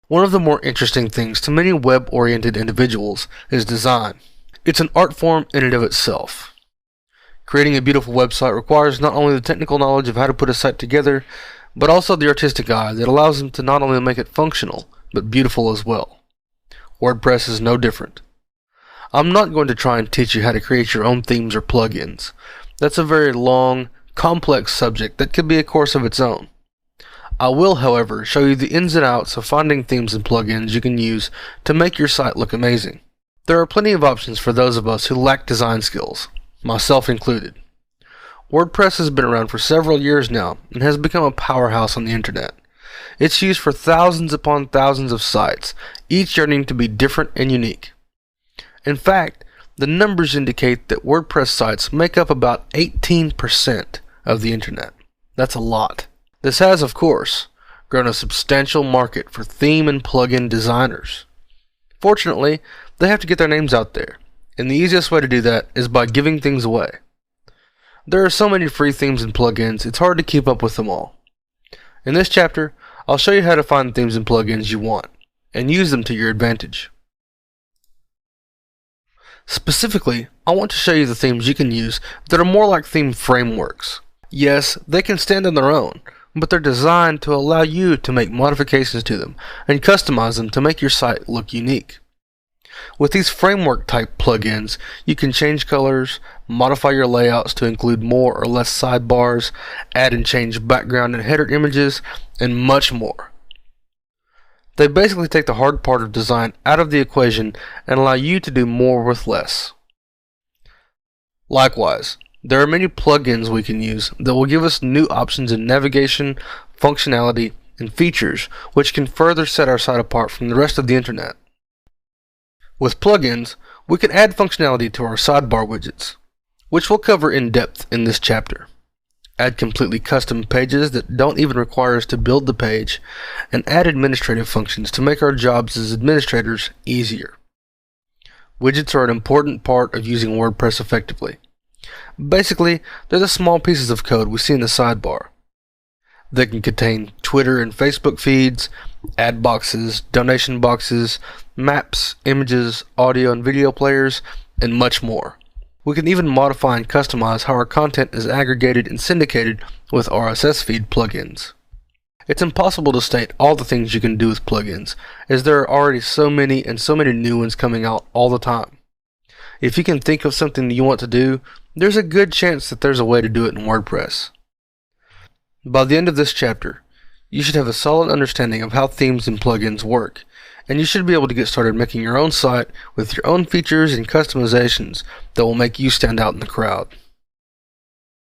One of the more interesting things to many web-oriented individuals is design. It's an art form in and of itself. Creating a beautiful website requires not only the technical knowledge of how to put a site together, but also the artistic eye that allows them to not only make it functional, but beautiful as well. WordPress is no different. I'm not going to try and teach you how to create your own themes or plugins. That's a very long, complex subject that could be a course of its own. I will, however, show you the ins and outs of finding themes and plugins you can use to make your site look amazing. There are plenty of options for those of us who lack design skills, myself included. WordPress has been around for several years now and has become a powerhouse on the internet. It's used for thousands upon thousands of sites, each yearning to be different and unique. In fact, the numbers indicate that WordPress sites make up about 18% of the internet. That's a lot. This has, of course, grown a substantial market for theme and plugin designers. Fortunately, they have to get their names out there, and the easiest way to do that is by giving things away. There are so many free themes and plugins, it's hard to keep up with them all. In this chapter, I'll show you how to find themes and plugins you want, and use them to your advantage. Specifically, I want to show you the themes you can use that are more like theme frameworks. Yes, they can stand on their own, but they're designed to allow you to make modifications to them and customize them to make your site look unique. With these framework type plugins, you can change colors, modify your layouts to include more or less sidebars, add and change background and header images, and much more. They basically take the hard part of design out of the equation and allow you to do more with less. Likewise, there are many plugins we can use that will give us new options in navigation, functionality, and features which can further set our site apart from the rest of the internet. With plugins, we can add functionality to our sidebar widgets, which we'll cover in depth in this chapter. Add completely custom pages that don't even require us to build the page, and add administrative functions to make our jobs as administrators easier. Widgets are an important part of using WordPress effectively. Basically, they're the small pieces of code we see in the sidebar. They can contain Twitter and Facebook feeds, ad boxes, donation boxes, maps, images, audio and video players, and much more. We can even modify and customize how our content is aggregated and syndicated with RSS feed plugins. It's impossible to state all the things you can do with plugins, as there are already so many and so many new ones coming out all the time. If you can think of something that you want to do, there's a good chance that there's a way to do it in WordPress. By the end of this chapter, you should have a solid understanding of how themes and plugins work, and you should be able to get started making your own site with your own features and customizations that will make you stand out in the crowd.